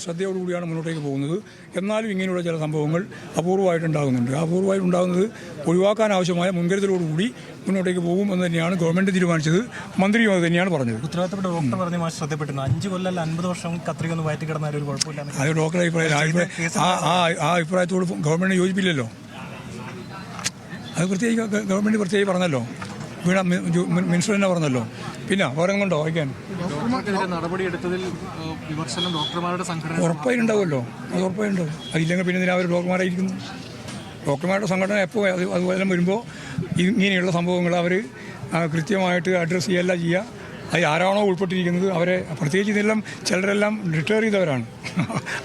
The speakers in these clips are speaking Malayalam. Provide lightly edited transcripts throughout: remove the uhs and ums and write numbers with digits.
ശ്രദ്ധയോടുകൂടിയാണ് മുന്നോട്ടേക്ക് പോകുന്നത്. എന്നാലും ഇങ്ങനെയുള്ള ചില സംഭവങ്ങൾ അപൂർവമായിട്ടുണ്ടാകുന്നുണ്ട്. അപൂർവമായിട്ടുണ്ടാകുന്നത് ഒഴിവാക്കാൻ ആവശ്യമായ മുൻകരുതലോടുകൂടി മുന്നോട്ടേക്ക് പോകും എന്ന് തന്നെയാണ് ഗവൺമെൻറ് തീരുമാനിച്ചത്. മന്ത്രിയും അത് തന്നെയാണ് പറഞ്ഞത്. ഉത്തരവാദിത്തപ്പെട്ട ഡോക്ടർ പറഞ്ഞ ശ്രദ്ധപ്പെട്ടിരുന്നു 5 കൊല്ലം 50 വർഷം കത്രിക ഒന്ന് വയറ്റി കിടന്നാൽ ഒരു കുഴപ്പമില്ല. അത് ഡോക്ടറെ അഭിപ്രായം ആ അഭിപ്രായത്തോട് ഗവൺമെൻറ് യോജിപ്പില്ലല്ലോ. അത് ഗവൺമെൻറ് പ്രത്യേകിച്ച് പറഞ്ഞല്ലോ. വീണ മിനിസ്റ്റർ തന്നെ പറഞ്ഞല്ലോ. പിന്നെ വേറെ കൊണ്ടോ വായിക്കാൻ നടപടിയെടുത്തതിൽ വിമർശനം ഡോക്ടർമാരുടെ സംഘടന ഉറപ്പായിട്ടുണ്ടാവുമല്ലോ. അത് ഉറപ്പായിട്ടുണ്ടാവും. അതില്ലെങ്കിൽ പിന്നെ ഇതിന് അവർ ഡോക്ടർമാരായിരിക്കുന്നു. ഡോക്ടർമാരുടെ സംഘടന എപ്പോൾ അതുപോലെ വരുമ്പോൾ ഇങ്ങനെയുള്ള സംഭവങ്ങൾ അവർ കൃത്യമായിട്ട് അഡ്രസ്സ് ചെയ്യുകയല്ല ചെയ്യുക. അത് ആരാണോ ഉൾപ്പെട്ടിരിക്കുന്നത് അവരെ, പ്രത്യേകിച്ച് ഇതെല്ലാം ചിലരെല്ലാം റിട്ടയർ ചെയ്തവരാണ്.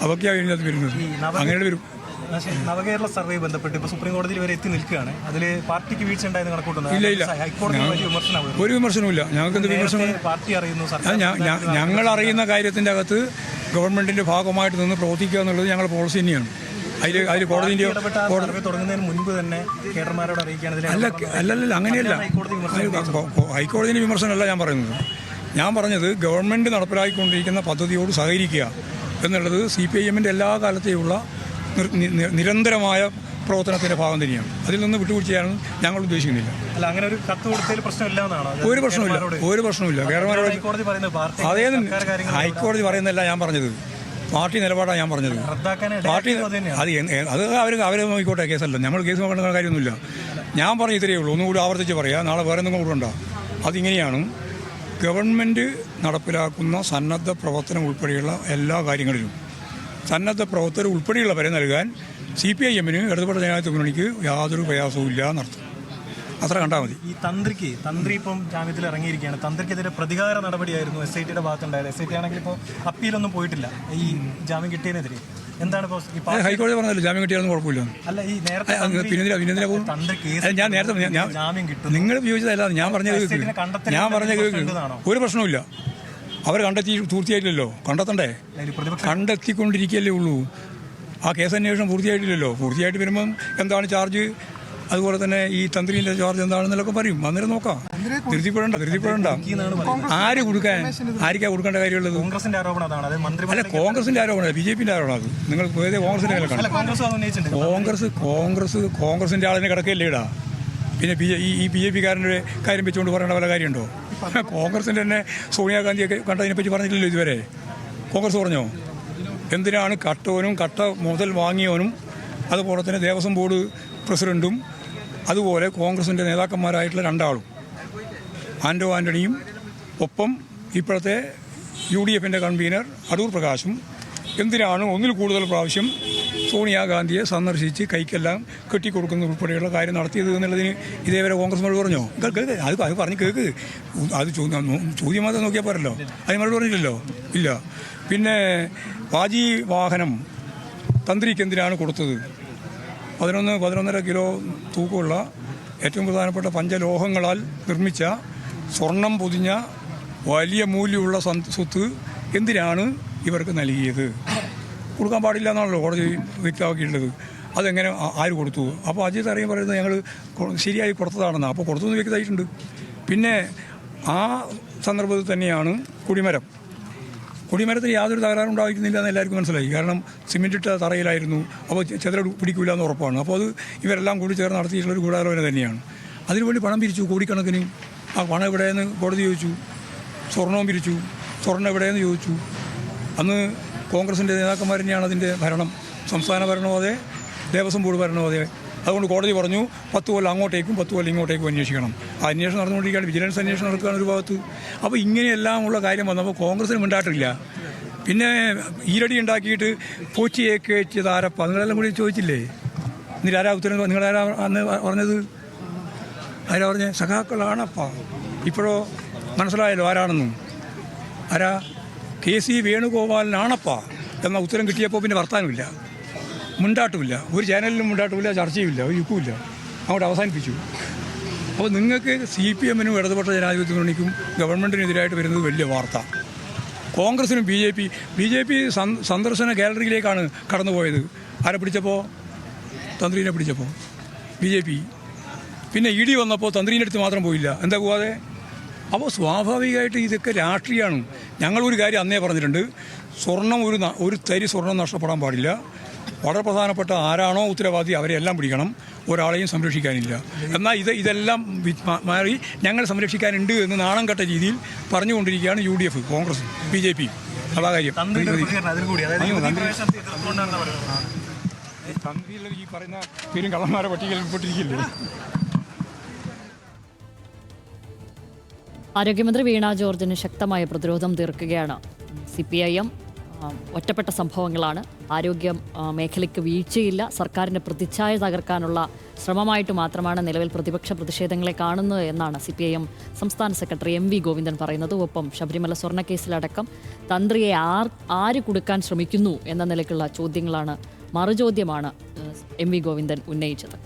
അതൊക്കെയാണ് ഇതിനകത്ത് വരുന്നത്. അങ്ങനെ വരും. നവകേരള സർവേ ബന്ധപ്പെട്ട് ഇപ്പോൾ സുപ്രീം കോടതിയിൽ വരെ എത്തി നിൽക്കുകയാണ്. അതിൽ പാർട്ടിക്ക് വീഴ്ച ഉണ്ടായെന്ന് കണക്കൂട്ടുന്നത്? ഇല്ല, ഒരു വിമർശനവുമില്ല. ഞങ്ങൾക്ക് എന്ത് വിമർശനം? പാർട്ടി അറിയുന്നു, ഞങ്ങൾ അറിയുന്ന കാര്യത്തിൻ്റെ അകത്ത് ഗവൺമെൻറ്റിൻ്റെ ഭാഗമായിട്ട് നിന്ന് പ്രവർത്തിക്കുക എന്നുള്ളത് ഞങ്ങളുടെ പോളിസി തന്നെയാണ്. അതിൽ കോടതിൻ്റെ തുടങ്ങുന്നതിന് മുൻപ് തന്നെ കേഡർമാരോട് അറിയിക്കുകയാണ്. അല്ലല്ല, അങ്ങനെയല്ല. ഹൈക്കോടതിൻ്റെ വിമർശനമല്ല ഞാൻ പറയുന്നത്. ഞാൻ പറഞ്ഞത് ഗവൺമെൻറ് നടപ്പിലാക്കിക്കൊണ്ടിരിക്കുന്ന പദ്ധതിയോട് സഹകരിക്കുക എന്നുള്ളത് CPIM-ൻ്റെ എല്ലാ കാലത്തെയുള്ള നിരന്തരമായ പ്രവർത്തനത്തിൻ്റെ ഭാഗം തന്നെയാണ്. അതിൽ നിന്ന് വിട്ടുവീഴ്ച ചെയ്യാനും ഞങ്ങൾ ഉദ്ദേശിക്കുന്നില്ല. അല്ല, അങ്ങനെ ഒരു കത്ത് കൊടുത്തതിൽ പ്രശ്നമില്ല എന്നാണ്? ഒരു പ്രശ്നമില്ല. കേരളമാരോട് അതേ ഹൈക്കോടതി പറയുന്നതല്ല ഞാൻ പറഞ്ഞത്. പാർട്ടി നിലപാടാണ് ഞാൻ പറഞ്ഞത്. പാർട്ടി അത് അവരെ നോക്കിക്കോട്ടെ, കേസല്ല. നമ്മൾ കേസ് നോക്കേണ്ട കാര്യമൊന്നുമില്ല. ഞാൻ പറഞ്ഞ ഇത്രയേ ഉള്ളൂ. ഒന്നുകൂടി ആവർത്തിച്ച് പറയാം, നാളെ വേറെ എന്തെങ്കിലും കൂടെ ഉണ്ടാകും. അതിങ്ങനെയാണ് ഗവൺമെൻറ് നടപ്പിലാക്കുന്ന സന്നദ്ധ പ്രവർത്തനം ഉൾപ്പെടെയുള്ള എല്ലാ കാര്യങ്ങളിലും സന്നദ്ധ പ്രവർത്തകർ ഉൾപ്പെടെയുള്ളവരെ നൽകാൻ CPIM-ന് ഇടതുപക്ഷ ജനാധിപത്യ മുന്നണിക്ക് യാതൊരു പ്രയാസവും ഇല്ല എന്നർത്ഥം. അത്ര കണ്ടാൽ മതി. ഈ തന്ത്രി ഇപ്പം ജാമ്യത്തിൽ ഇറങ്ങിയിരിക്കുകയാണ്. തന്ത്രിക്കെതിരെ പ്രതികാര നടപടിയായിരുന്നു SIT-യുടെ ഭാഗത്തുണ്ടായത്. SIT ആണെങ്കിൽ ഇപ്പോൾ അപ്പീലൊന്നും പോയിട്ടില്ല ഈ ജാമ്യം കിട്ടിയതിനെതിരെ. എന്താണ് ഇപ്പോൾ ഹൈക്കോടതി പറഞ്ഞല്ലോ ജാമ്യം കിട്ടിയാലും കുഴപ്പമില്ല. അല്ല, ഈ നേരത്തെ ഞാൻ നേരത്തെ ജാമ്യം കിട്ടും നിങ്ങൾ ഉപയോഗിച്ചതല്ല. ഞാൻ പറഞ്ഞ ഒരു പ്രശ്നവുമില്ല. അവർ പൂർത്തിയായിട്ടില്ലല്ലോ. കണ്ടെത്തണ്ടേ? കണ്ടെത്തിക്കൊണ്ടിരിക്കുകയല്ലേ ഉള്ളൂ. ആ കേസന്വേഷണം പൂർത്തിയായിട്ടില്ലല്ലോ. പൂർത്തിയായിട്ട് വരുമ്പം എന്താണ് ചാർജ്, അതുപോലെ തന്നെ ഈ തന്ത്രിൻ്റെ ചാർജ് എന്താണെന്നൊക്കെ പറയും. അന്നേരം നോക്കാം. ധൃതിപ്പെടണ്ട. ആർക്കാ കൊടുക്കേണ്ട കാര്യമുള്ളത്? കോൺഗ്രസിന്റെ ആരോപണം അതാണ്. അല്ല, കോൺഗ്രസിന്റെ ആരോപണം BJP-ന്റെ ആരോപണം. അത് നിങ്ങൾ കോൺഗ്രസിന്റെ കോൺഗ്രസിന്റെ ആളിനെ കിടക്കല്ലേ ഇടാ. പിന്നെ ഈ BJP-കാരൻ്റെ കാര്യം വെച്ചുകൊണ്ട് പറയേണ്ട വല്ല കാര്യമുണ്ടോ? കോൺഗ്രസിൻ്റെ തന്നെ സോണിയാഗാന്ധിയൊക്കെ കണ്ടതിനെപ്പറ്റി പറഞ്ഞിട്ടില്ലല്ലോ ഇതുവരെ. കോൺഗ്രസ് പറഞ്ഞോ? എന്തിനാണ് കട്ടവനും കട്ട മുതൽ വാങ്ങിയവനും അതുപോലെ തന്നെ ദേവസ്വം ബോർഡ് പ്രസിഡൻറ്റും അതുപോലെ കോൺഗ്രസിൻ്റെ നേതാക്കന്മാരായിട്ടുള്ള 2 ആളും ആൻ്റോ ആൻ്റണിയും ഒപ്പം ഇപ്പോഴത്തെ UDF-ൻ്റെ കൺവീനർ അടൂർ പ്രകാശും എന്തിനാണ് ഒന്നിൽ കൂടുതൽ പ്രാവശ്യം സോണിയാഗാന്ധിയെ സന്ദർശിച്ച് കൈക്കെല്ലാം കെട്ടിക്കൊടുക്കുന്ന ഉൾപ്പെടെയുള്ള കാര്യം നടത്തിയത് എന്നുള്ളതിന് ഇതേവരെ കോൺഗ്രസ്മാർ പറഞ്ഞോ? അത് പറഞ്ഞ് കേൾക്ക്. അത് ചോദ്യം മാത്രം നോക്കിയാൽ പോരല്ലോ. അതിന് മറുപടി പറഞ്ഞില്ലല്ലോ. ഇല്ല. പിന്നെ വാജി വാഹനം തന്ത്രിക്ക് എന്തിനാണ് കൊടുത്തത്? 11.5 കിലോ തൂക്കമുള്ള ഏറ്റവും പ്രധാനപ്പെട്ട പഞ്ചലോഹങ്ങളാൽ നിർമ്മിച്ച സ്വർണം പൊതിഞ്ഞ വലിയ മൂല്യമുള്ള സ്വത്ത് എന്തിനാണ് ഇവർക്ക് നൽകിയത്? കൊടുക്കാൻ പാടില്ല എന്നാണല്ലോ കോടതി വ്യക്തമാക്കിയിട്ടുള്ളത്. അതെങ്ങനെ ആര് കൊടുത്തു? അപ്പോൾ അജിത് അറിയാൻ പറയുന്നത് ഞങ്ങൾ ശരിയായി കൊടുത്തതാണെന്ന്. അപ്പോൾ കൊടുത്തെന്ന് വ്യക്തമായിട്ടുണ്ട്. പിന്നെ ആ സന്ദർഭത്തിൽ തന്നെയാണ് കുടിമരത്തിന് യാതൊരു തകരാറും ഉണ്ടായിരിക്കുന്നില്ല എന്ന് എല്ലാവർക്കും മനസ്സിലായി. കാരണം സിമെൻറ്റിട്ട തറയിലായിരുന്നു. അപ്പോൾ ചെതല പിടിക്കില്ല എന്ന് ഉറപ്പാണ്. അപ്പോൾ അത് ഇവരെല്ലാം കൂടി ചേർന്ന് നടത്തിയിട്ടുള്ളൊരു ഗൂഢാലോചന തന്നെയാണ്. അതിനുവേണ്ടി പണം പിരിച്ചു കോടിക്കണക്കിന്. ആ പണം എവിടെയെന്ന് കോടതി ചോദിച്ചു. സ്വർണവും പിരിച്ചു. സ്വർണ്ണം എവിടെയെന്ന് ചോദിച്ചു. അന്ന് കോൺഗ്രസിൻ്റെ നേതാക്കന്മാർ തന്നെയാണ് അതിൻ്റെ ഭരണം. സംസ്ഥാന ഭരണവും അതെ, ദേവസ്വം ബോർഡ് ഭരണവും അതെ. അതുകൊണ്ട് കോടതി പറഞ്ഞു 10 കൊല്ലം അങ്ങോട്ടേക്കും 10 കൊല്ലം ഇങ്ങോട്ടേക്കും അന്വേഷിക്കണം. ആ അന്വേഷണം നടന്നുകൊണ്ടിരിക്കുകയാണ്. വിജിലൻസ് അന്വേഷണം നടക്കുകയാണ് ഒരു ഭാഗത്ത്. അപ്പോൾ ഇങ്ങനെയെല്ലാമുള്ള കാര്യം വന്നപ്പോൾ കോൺഗ്രസിന് മിണ്ടാട്ടില്ല. പിന്നെ ഈരടി ഉണ്ടാക്കിയിട്ട് പോച്ചിയൊക്കെ വെച്ചതാരപ്പ നിങ്ങളെല്ലാം കൂടി ചോദിച്ചില്ലേ? എന്നിട്ടാരാ ഉത്തരം? നിങ്ങളാരാ അന്ന് പറഞ്ഞത്? ആരാ പറഞ്ഞത്? സഖാക്കളാണപ്പ. ഇപ്പോഴോ മനസ്സിലായല്ലോ ആരാണെന്നും. ആരാ? KC വേണുഗോപാലിനാണപ്പ എന്ന ഉത്തരം കിട്ടിയപ്പോൾ പിന്നെ വർത്താനമില്ല, മുണ്ടാട്ടുമില്ല. ഒരു ചാനലിലും മുണ്ടാട്ടുമില്ല, ചർച്ചയുമില്ല, ഒരു യുക്കുമില്ല. അങ്ങോട്ട് അവസാനിപ്പിച്ചു. അപ്പോൾ നിങ്ങൾക്ക് CPM-നും ഇടതുപക്ഷ ജനാധിപത്യ മുന്നണിക്കും ഗവൺമെൻറ്റിനെതിരായിട്ട് വരുന്നത് വലിയ വാർത്ത. കോൺഗ്രസിനും BJP സന്ദർശന ഗാലറിയിലേക്കാണ് കടന്നുപോയത്. ആരെ പിടിച്ചപ്പോൾ? തന്ത്രീനെ പിടിച്ചപ്പോൾ BJP. പിന്നെ ED വന്നപ്പോൾ തന്ത്രീൻ്റെ അടുത്ത് മാത്രം പോയില്ല. എന്താ പോവാതെ? അപ്പോൾ സ്വാഭാവികമായിട്ട് ഇതൊക്കെ രാഷ്ട്രീയമാണ്. ഞങ്ങളൊരു കാര്യം അന്നേ പറഞ്ഞിട്ടുണ്ട്. സ്വർണം ഒരു തരി സ്വർണം നഷ്ടപ്പെടാൻ പാടില്ല. വളരെ പ്രധാനപ്പെട്ട ആരാണോ ഉത്തരവാദി അവരെ എല്ലാം പിടിക്കണം. ഒരാളെയും സംരക്ഷിക്കാനില്ല. എന്നാൽ ഇതെല്ലാം മാറി ഞങ്ങൾ സംരക്ഷിക്കാനുണ്ട് എന്ന് നാണം കെട്ട രീതിയിൽ പറഞ്ഞുകൊണ്ടിരിക്കുകയാണ് UDF, കോൺഗ്രസ്, BJP. അതാ കാര്യം. തന്ത്രിയിൽ ഈ പറയുന്ന പേരും കള്ളന്മാരെ പട്ടികയിൽ ഉൾപ്പെട്ടിരിക്കില്ലേ? ആരോഗ്യമന്ത്രി വീണ ജോർജിന് ശക്തമായ പ്രതിരോധം തീർക്കുകയാണ് CPIM. ഒറ്റപ്പെട്ട സംഭവങ്ങളാണ്. ആരോഗ്യ മേഖലയ്ക്ക് വീഴ്ചയില്ല. സർക്കാരിൻ്റെ പ്രതിച്ഛായ തകർക്കാനുള്ള ശ്രമമായിട്ട് മാത്രമാണ് നിലവിൽ പ്രതിപക്ഷ പ്രതിഷേധങ്ങളെ കാണുന്നത് എന്നാണ് CPIM സംസ്ഥാന സെക്രട്ടറി MV ഗോവിന്ദൻ പറയുന്നത്. ഒപ്പം ശബരിമല സ്വർണ്ണക്കേസിലടക്കം തന്ത്രിയെ ആര് കൊടുക്കാൻ ശ്രമിക്കുന്നു എന്ന നിലയ്ക്കുള്ള ചോദ്യങ്ങളാണ്, മറുചോദ്യമാണ് MV ഗോവിന്ദൻ ഉന്നയിച്ചത്.